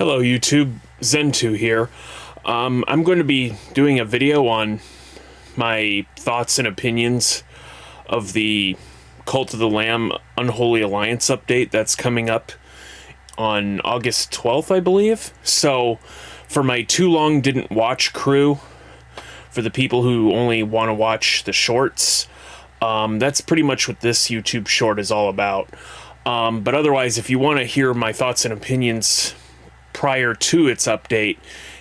Hello YouTube, Zen-Tube here. I'm going to be doing a video on my thoughts and opinions of the Cult of the Lamb Unholy Alliance update that's coming up on August 12th, I believe. So, for my too long didn't watch crew, for the people who only want to watch the shorts, that's pretty much what this YouTube short is all about. But otherwise, if you want to hear my thoughts and opinions prior to its update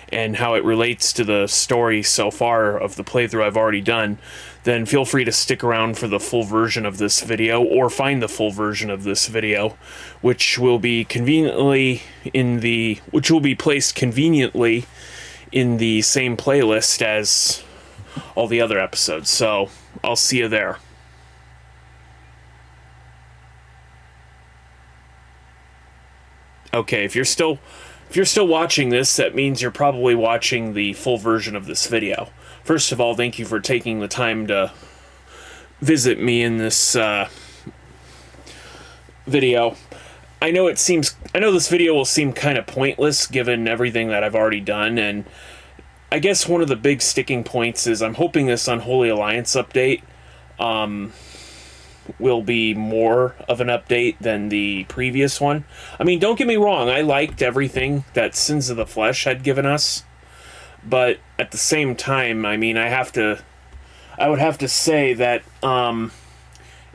and how it relates to the story so far of the playthrough I've already done, then feel free to stick around for the full version of this video, or find the full version of this video, which will be placed conveniently in the same playlist as all the other episodes. So I'll see you there. Okay, if you're still watching this, that means you're probably watching the full version of this video. First of all, thank you for taking the time to visit me in this video. I know this video will seem kind of pointless given everything that I've already done, and I guess one of the big sticking points is I'm hoping this Unholy Alliance update will be more of an update than the previous one. I mean, don't get me wrong, I liked everything that Sins of the Flesh had given us, but at the same time, I mean, I would have to say that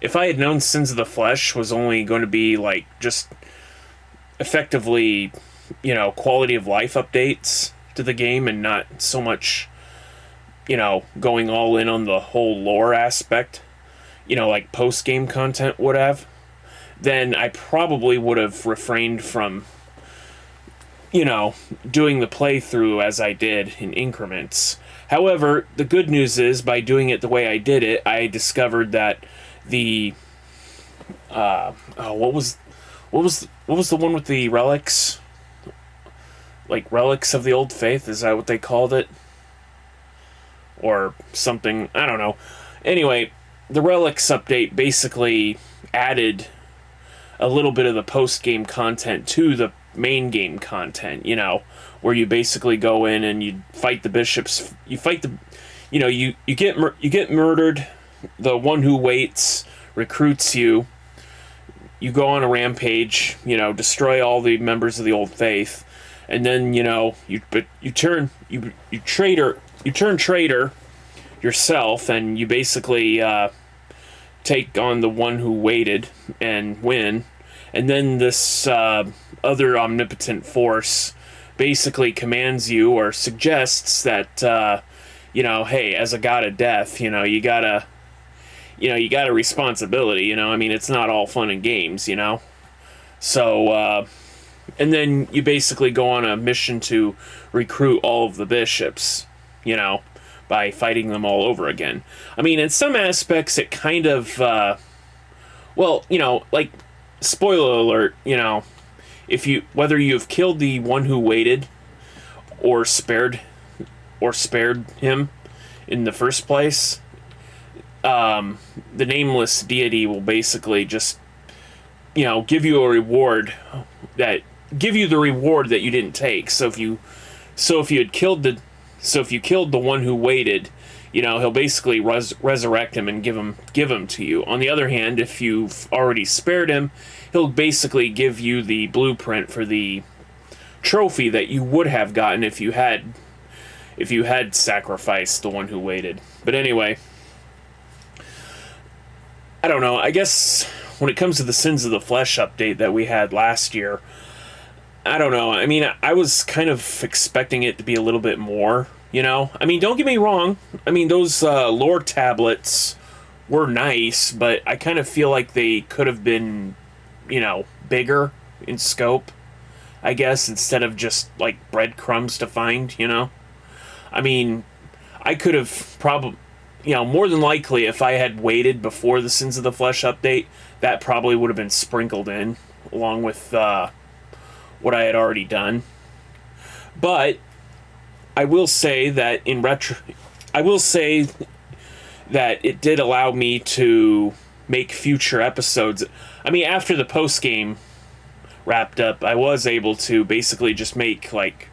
if I had known Sins of the Flesh was only going to be like just effectively, you know, quality of life updates to the game and not so much, you know, going all in on the whole lore aspect, you know, like post-game content would have, then I probably would have refrained from, you know, doing the playthrough as I did in increments. However, the good news is, by doing it the way I did it, I discovered that the what was the one with the relics? Like relics of the old faith, is that what they called it? Or something, I don't know. Anyway, the relics update basically added a little bit of the post-game content to the main game content, you know, where you basically go in and you fight the bishops, you get murdered, the one who waits recruits you, you go on a rampage, you know, destroy all the members of the old faith, and then, you know, you turn traitor yourself, and you basically take on the one who waited and win, and then this other omnipotent force basically commands you or suggests that you know, hey, as a god of death, you know, you got a responsibility, you know. I mean, it's not all fun and games, you know. So and then you basically go on a mission to recruit all of the bishops, you know, by fighting them all over again. I mean, in some aspects, it kind of, well, you know, like, spoiler alert, you know, whether you've killed the one who waited, or spared him in the first place, the nameless deity will basically just, you know, give you the reward that you didn't take. So if you killed the one who waited, you know, he'll basically resurrect him and give him to you. On the other hand, if you've already spared him, he'll basically give you the blueprint for the trophy that you would have gotten if you had sacrificed the one who waited. But anyway, I don't know. I guess when it comes to the Sins of the Flesh update that we had last year, I don't know. I mean, I was kind of expecting it to be a little bit more, you know? I mean, don't get me wrong. I mean, those lore tablets were nice, but I kind of feel like they could have been, you know, bigger in scope, I guess, instead of just, like, breadcrumbs to find, you know? I mean, I could have probably, you know, more than likely, if I had waited before the Sins of the Flesh update, that probably would have been sprinkled in, along with what I had already done. But I will say that it did allow me to make future episodes. I mean, after the post-game wrapped up, I was able to basically just make, like,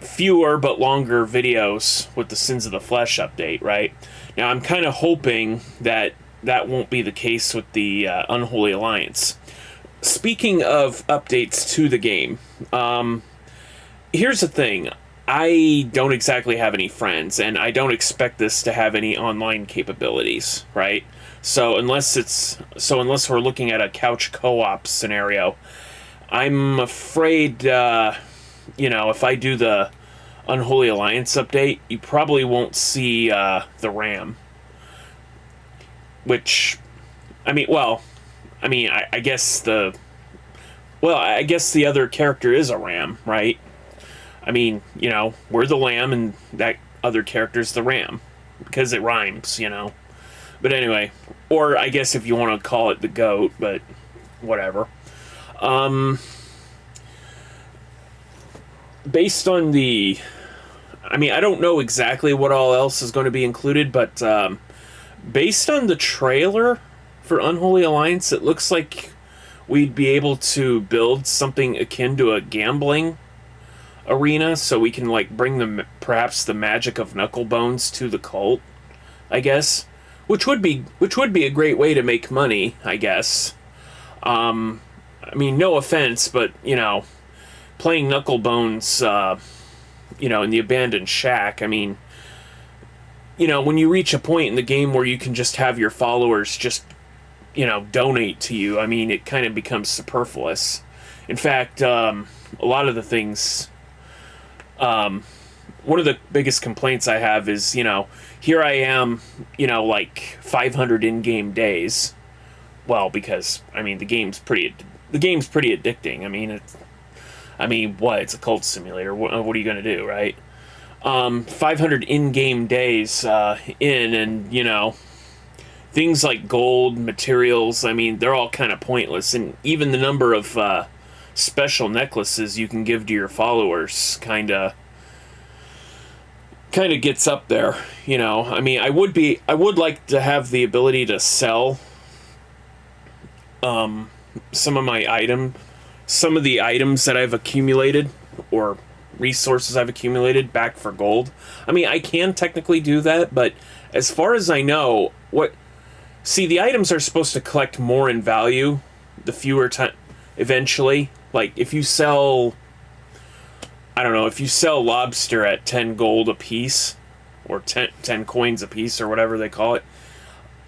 fewer but longer videos with the Sins of the Flesh update, right? Now, I'm kind of hoping that that won't be the case with the Unholy Alliance. Speaking of updates to the game, here's the thing. I don't exactly have any friends, and I don't expect this to have any online capabilities, right? So unless we're looking at a couch co-op scenario, I'm afraid, if I do the Unholy Alliance update, you probably won't see the RAM. Which, I guess the other character is a ram, right? I mean, we're the lamb and that other character's the ram. Because it rhymes, But anyway, or I guess if you want to call it the goat, but whatever. Based on the... I don't know exactly what all else is going to be included, but based on the trailer for Unholy Alliance, it looks like we'd be able to build something akin to a gambling arena, so we can, like, bring perhaps the magic of Knucklebones to the cult, I guess, which would be a great way to make money, I guess. No offense, but playing Knucklebones, in the abandoned shack, when you reach a point in the game where you can just have your followers just donate to you, it kind of becomes superfluous. In fact, a lot of the things, one of the biggest complaints I have is, here I am, like 500 in-game days. Well, because, the game's pretty addicting. It's a cult simulator. What are you going to do, right? 500 in-game days and, things like gold, materials, they're all kind of pointless. And even the number of special necklaces you can give to your followers kind of gets up there, I would like to have the ability to sell some of the items that I've accumulated, or resources I've accumulated, back for gold. I can technically do that, but as far as I know, the items are supposed to collect more in value the fewer time eventually. Like, if you sell lobster at 10 gold a piece, or 10 coins a piece, or whatever they call it,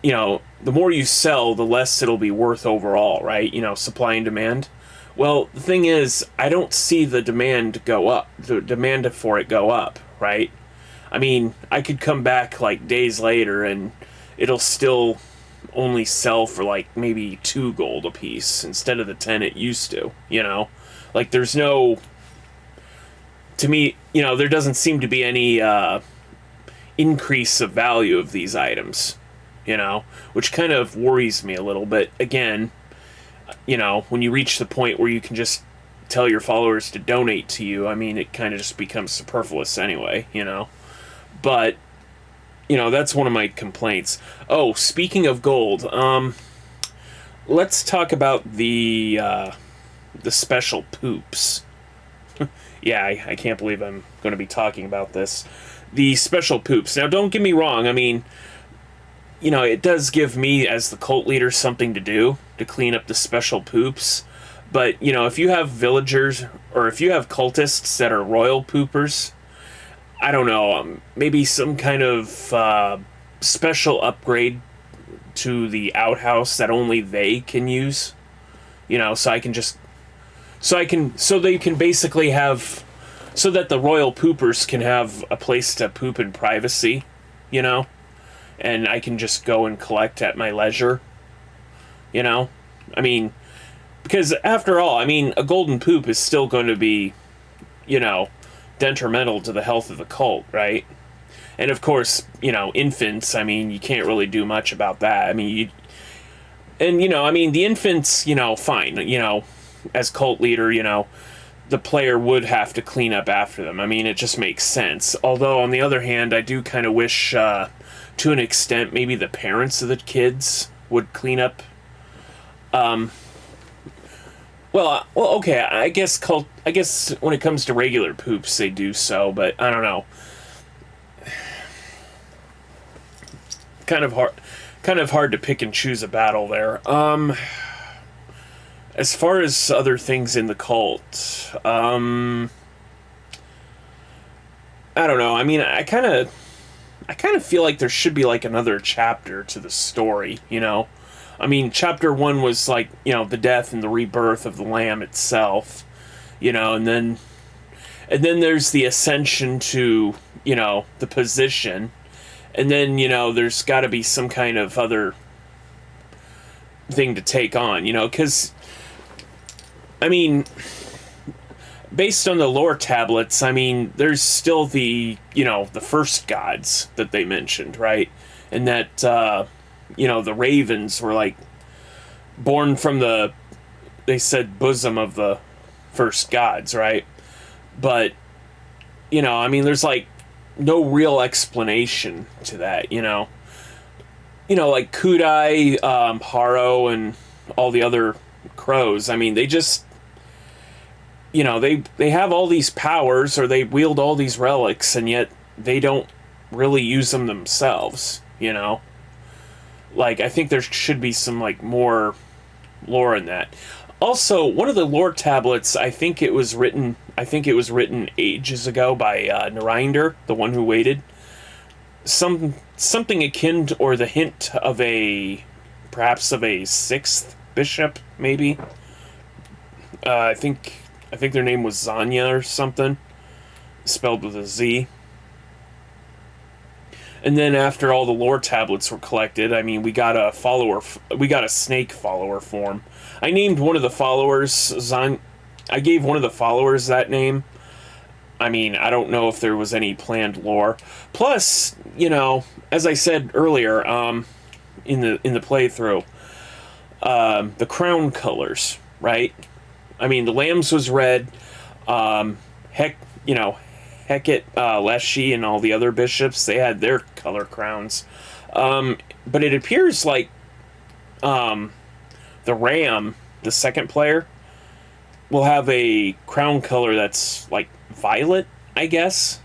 the more you sell, the less it'll be worth overall, right? Supply and demand. Well, the thing is, I don't see the demand go up, the demand for it go up, right? I could come back, like, days later, and it'll still only sell for, like, maybe 2 gold a piece instead of the 10 it used to, Like, there's no... To me, there doesn't seem to be any increase of value of these items, which kind of worries me a little bit. Again, when you reach the point where you can just tell your followers to donate to you, it kind of just becomes superfluous anyway, But, that's one of my complaints. Oh, speaking of gold, let's talk about the special poops. Yeah, I can't believe I'm going to be talking about this. The special poops. Now, don't get me wrong. It does give me, as the cult leader, something to do to clean up the special poops. But, if you have villagers, or if you have cultists that are royal poopers, I don't know, maybe some kind of special upgrade to the outhouse that only they can use. So they can basically have, so that the royal poopers can have a place to poop in privacy, and I can just go and collect at my leisure, because after all, a golden poop is still going to be, detrimental to the health of the cult, right? And of course, infants, you can't really do much about that. The infants, fine, as cult leader, the player would have to clean up after them. It just makes sense. Although, on the other hand, I do kind of wish, to an extent, maybe the parents of the kids would clean up. well, okay. I guess when it comes to regular poops, they do so, but I don't know. Kind of hard, kind of hard to pick and choose a battle there. As far as other things in the cult, I don't know. I mean, I kind of feel like there should be like another chapter to the story, you know? I mean, chapter 1 was like, you know, the death and the rebirth of the Lamb itself, you know, and then there's the ascension to, you know, the position. And then, you know, there's got to be some kind of other thing to take on, you know, cuz I mean, based on the lore tablets, I mean, there's still the, you know, the first gods that they mentioned, right? And that, you know, the ravens were, like, born from the, they said, bosom of the first gods, right? But, you know, I mean, there's, like, no real explanation to that, you know? You know, like, Kudai, Haro, and all the other crows, I mean, they just, you know, they have all these powers, or they wield all these relics, and yet they don't really use them themselves, you know? Like, I think there should be some, like, more lore in that. Also, one of the lore tablets, I think it was written ages ago by Narinder, the one who waited. Something akin to, or the hint of perhaps of a sixth bishop, maybe. I think their name was Zanya or something, spelled with a Z. And then after all the lore tablets were collected, I mean, we got a snake follower form. I named one of the followers I gave one of the followers that name. I mean, I don't know if there was any planned lore. Plus, you know, as I said earlier, in the playthrough, the crown colors, right? I mean, the lambs was red. Hecate, Leshy, and all the other bishops, they had their color crowns. But it appears like the ram, the second player, will have a crown color that's like violet, I guess.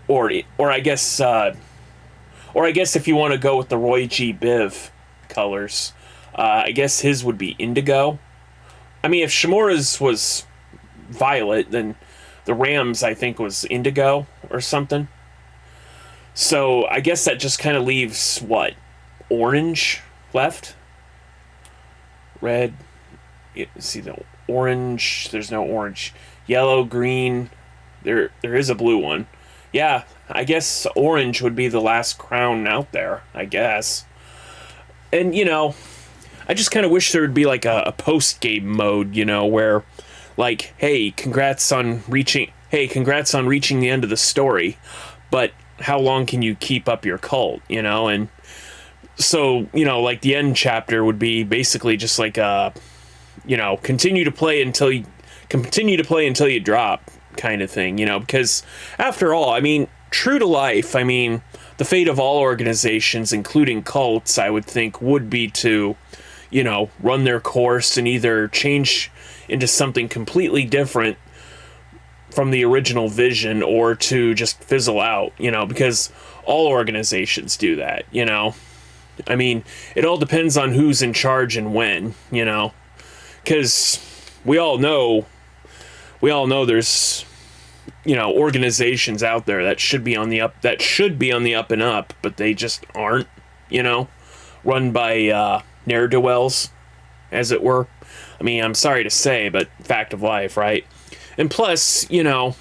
Or I guess if you want to go with the Roy G. Biv colors, I guess his would be indigo. I mean, if Shimura's was violet, then the Rams, I think, was indigo or something. So I guess that just kind of leaves, what, orange left? Red. See the orange. There's no orange. Yellow, green. There is a blue one. Yeah, I guess orange would be the last crown out there, I guess. And, you know, I just kind of wish there would be like a post-game mode, you know, where, like, hey, congrats on reaching the end of the story, but how long can you keep up your cult, you know? And so, you know, like, the end chapter would be basically just like you know, continue to play until you drop kind of thing, you know, because after all, I mean, true to life, I mean, the fate of all organizations, including cults, I would think, would be to, you know, run their course and either change into something completely different from the original vision, or to just fizzle out, you know, because all organizations do that, you know. I mean, it all depends on who's in charge and when, you know, because we all know there's, you know, organizations out there that should be on the up and up, but they just aren't, you know, run by ne'er-do-wells, as it were. I mean, I'm sorry to say, but fact of life, right? And plus, you know,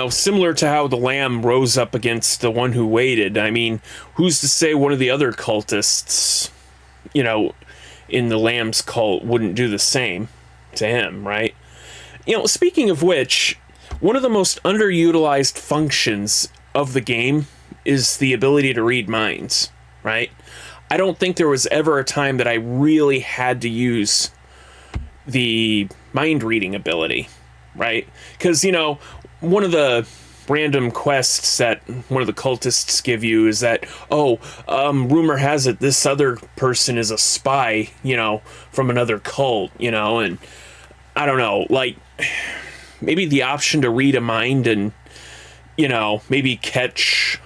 similar to how the Lamb rose up against the one who waited, I mean, who's to say one of the other cultists, you know, in the Lamb's cult wouldn't do the same to him, right? You know, speaking of which, one of the most underutilized functions of the game is the ability to read minds, right? I don't think there was ever a time that I really had to use the mind reading ability, right? Because, you know, one of the random quests that one of the cultists give you is that, rumor has it this other person is a spy, from another cult, and I don't know, like, maybe the option to read a mind and, maybe catch,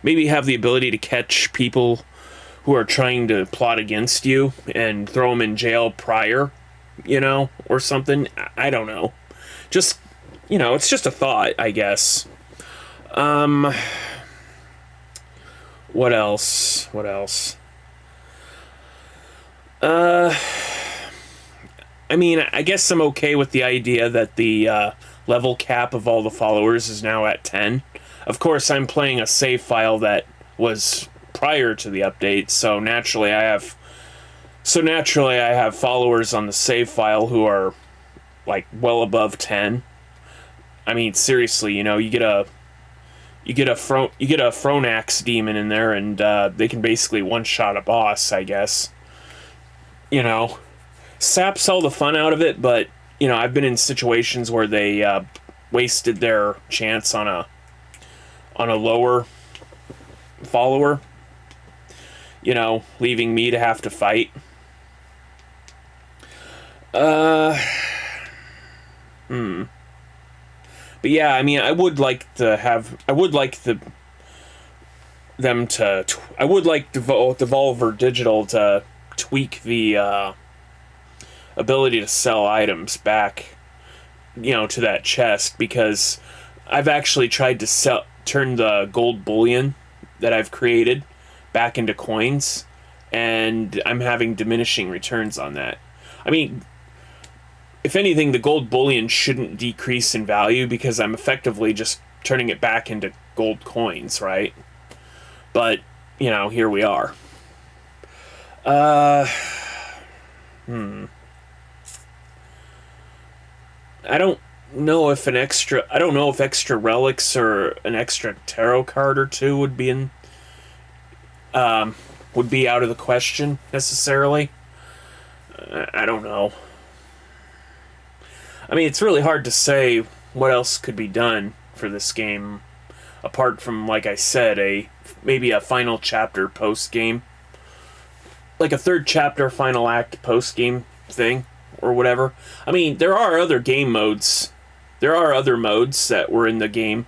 maybe have the ability to catch people who are trying to plot against you and throw them in jail prior, or something. I don't know. Just, it's just a thought, I guess. What else? I mean, I guess I'm okay with the idea that the level cap of all the followers is now at 10. Of course, I'm playing a save file that was prior to the update, so naturally I have followers on the save file who are like well above 10. I mean, seriously, you get a Phronax demon in there, and they can basically one-shot a boss, I guess. Saps all the fun out of it, but I've been in situations where they wasted their chance on a lower follower, leaving me to have to fight. But yeah, I mean, I would like Devolver Digital to tweak the ability to sell items back, to that chest, because I've actually tried to turn the gold bullion that I've created back into coins, and I'm having diminishing returns on that. I mean, if anything, the gold bullion shouldn't decrease in value because I'm effectively just turning it back into gold coins, right? But, here we are. I don't know if extra relics or an extra tarot card or two would be out of the question necessarily. I don't know. I mean, it's really hard to say what else could be done for this game, apart from, like I said, maybe a final chapter post-game. Like a third chapter, final act post-game thing, or whatever. I mean, there are other game modes. There are other modes that were in the game,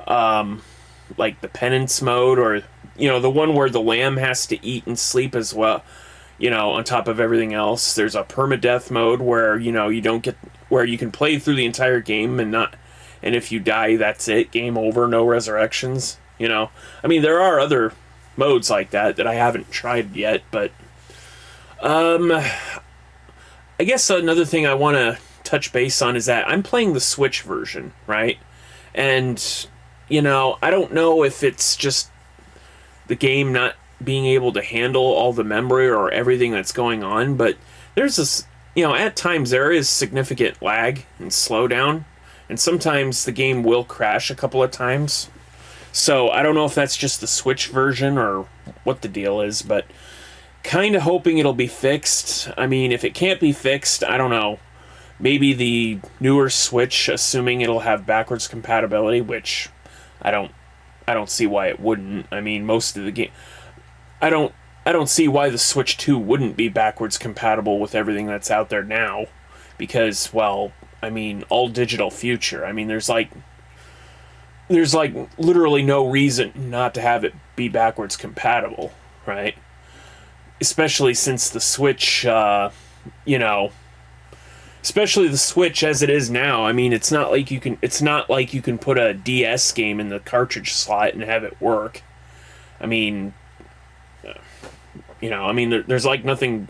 like the penance mode, or, the one where the lamb has to eat and sleep as well, on top of everything else. There's a permadeath mode where, where you can play through the entire game and if you die, that's it, game over, no resurrections, I mean, there are other modes like that I haven't tried yet, but, I guess another thing I want to touch base on is that I'm playing the Switch version, right? And, I don't know if it's just the game not being able to handle all the memory or everything that's going on, but there's this, at times there is significant lag and slowdown, and sometimes the game will crash a couple of times. So I don't know if that's just the Switch version or what the deal is, but kind of hoping it'll be fixed. I mean, if it can't be fixed, I don't know. Maybe the newer Switch, assuming it'll have backwards compatibility, which I don't see why it wouldn't. I mean, most of the game, I don't see why the Switch 2 wouldn't be backwards compatible with everything that's out there now, because, well, I mean, all digital future. I mean, there's literally no reason not to have it be backwards compatible, right? Especially since the Switch, especially the Switch as it is now. I mean, it's not like you can put a DS game in the cartridge slot and have it work. I mean, there's nothing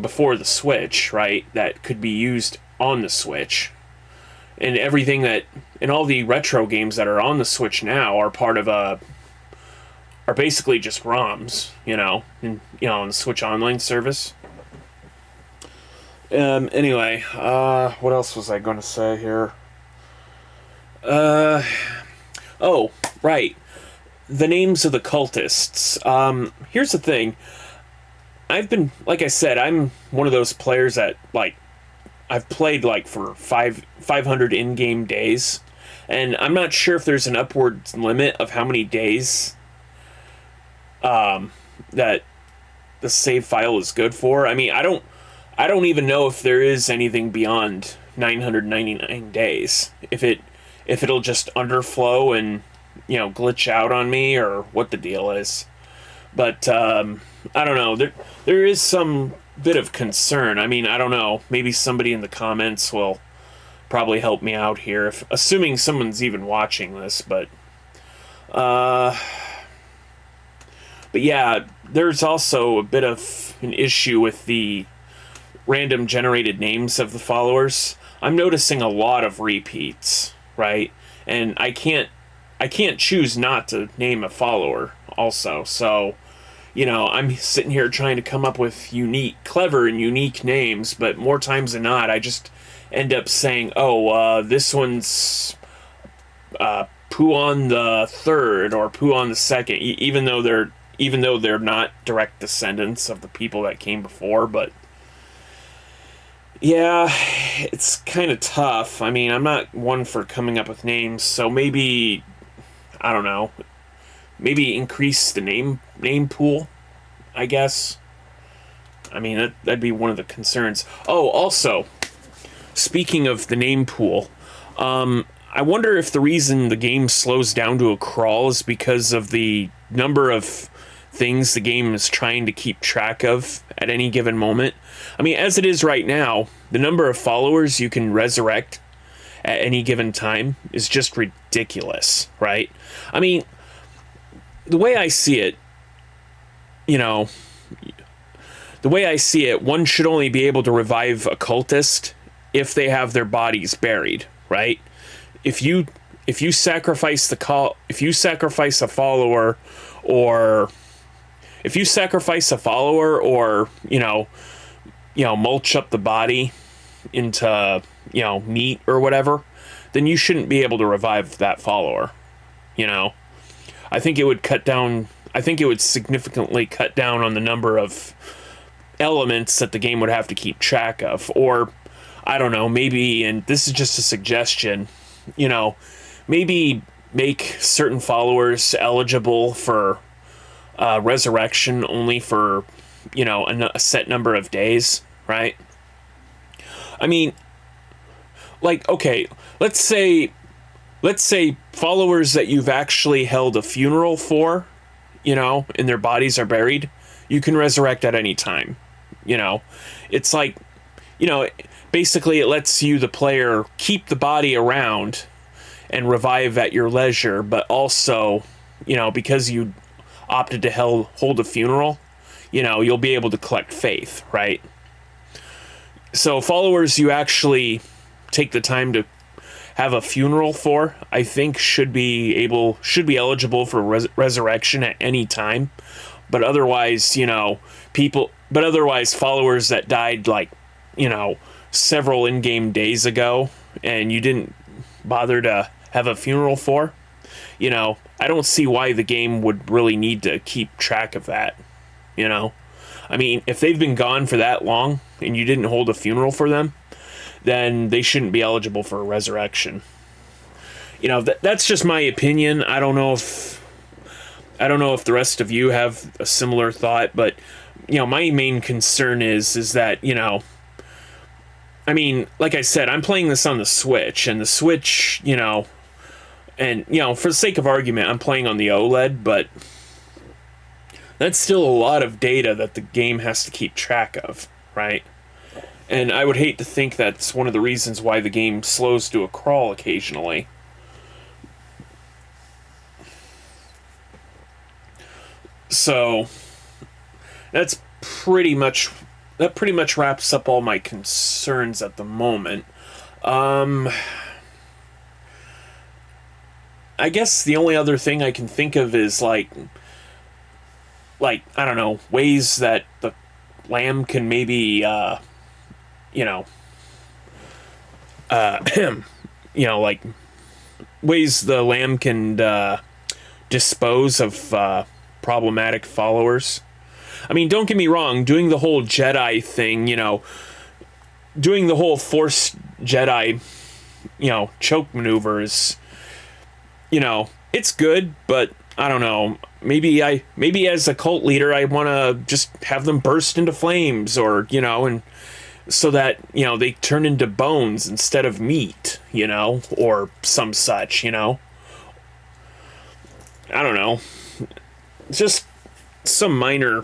before the Switch, right, that could be used on the Switch. And all the retro games that are on the Switch now are basically just ROMs, on the Switch Online service. Anyway, what else was I going to say here? Oh, right. The names of the cultists. Here's the thing. Like I said, I'm one of those players that, I've played like for 500 in-game days, and I'm not sure if there's an upward limit of how many days that the save file is good for. I mean, I don't even know if there is anything beyond 999 days. If it'll just underflow and, you know, glitch out on me, or what the deal is. But I don't know. There is some bit of concern. I mean, I don't know. Maybe somebody in the comments will probably help me out here, assuming someone's even watching this. But yeah, there's also a bit of an issue with the random generated names of the followers. I'm noticing a lot of repeats, right? And I can't choose not to name a follower also. So, you know, I'm sitting here trying to come up with clever and unique names, but more times than not, I just end up saying, this one's Poo on the third or Poo on the second, even though they're not direct descendants of the people that came before. But yeah, it's kind of tough. I mean, I'm not one for coming up with names, so maybe, I don't know, maybe increase the name pool, I guess. I mean, that'd be one of the concerns. Oh, also, speaking of the name pool, I wonder if the reason the game slows down to a crawl is because of the number of things the game is trying to keep track of at any given moment. I mean, as it is right now, the number of followers you can resurrect at any given time is just ridiculous, right? I mean, the way I see it, one should only be able to revive a cultist if they have their bodies buried, right? If you sacrifice a follower, or mulch up the body into, meat or whatever, then you shouldn't be able to revive that follower. I think it would significantly cut down on the number of elements that the game would have to keep track of. Or, I don't know, maybe, and this is just a suggestion, maybe make certain followers eligible for resurrection only for, a set number of days, right? I mean, like, okay, let's say followers that you've actually held a funeral for, and their bodies are buried, you can resurrect at any time. It's like, basically it lets you, the player, keep the body around and revive at your leisure, but also, because you opted to hold a funeral, you'll be able to collect faith, right? So followers you actually take the time to have a funeral for, I think should be eligible for resurrection at any time. But otherwise, followers that died like, several in-game days ago and you didn't bother to have a funeral for, I don't see why the game would really need to keep track of that. I mean, if they've been gone for that long and you didn't hold a funeral for them, then they shouldn't be eligible for a resurrection. That's just my opinion. I don't know if the rest of you have a similar thought, but my main concern is that, I mean, like I said, I'm playing this on the Switch, and the Switch, and for the sake of argument, I'm playing on the OLED, but that's still a lot of data that the game has to keep track of, right? And I would hate to think that's one of the reasons why the game slows to a crawl occasionally. So that pretty much wraps up all my concerns at the moment. I guess the only other thing I can think of is like I don't know, ways that the lamb can maybe like ways the lamb can dispose of problematic followers. I mean, don't get me wrong, doing the whole Jedi thing, doing the whole Force Jedi, choke maneuvers, it's good, but I don't know. Maybe as a cult leader, I want to just have them burst into flames, or and so that they turn into bones instead of meat, or some such, I don't know. Just some minor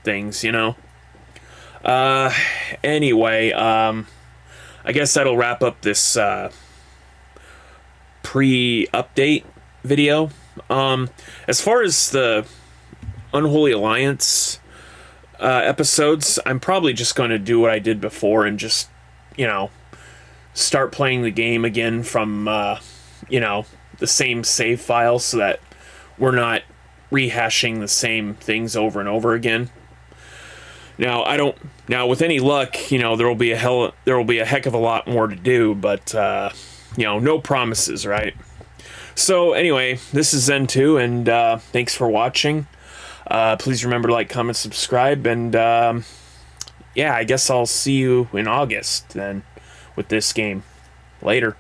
things, Anyway, I guess that'll wrap up this pre-update video. As far as the Unholy Alliance episodes, I'm probably just going to do what I did before and just, start playing the game again from, the same save file, so that we're not rehashing the same things over and over again. Now, with any luck, there will be a heck of a lot more to do, but, no promises, right? So, anyway, this is Zen-Tube, and, thanks for watching. Please remember to like, comment, subscribe, and, yeah, I guess I'll see you in August, then, with this game. Later.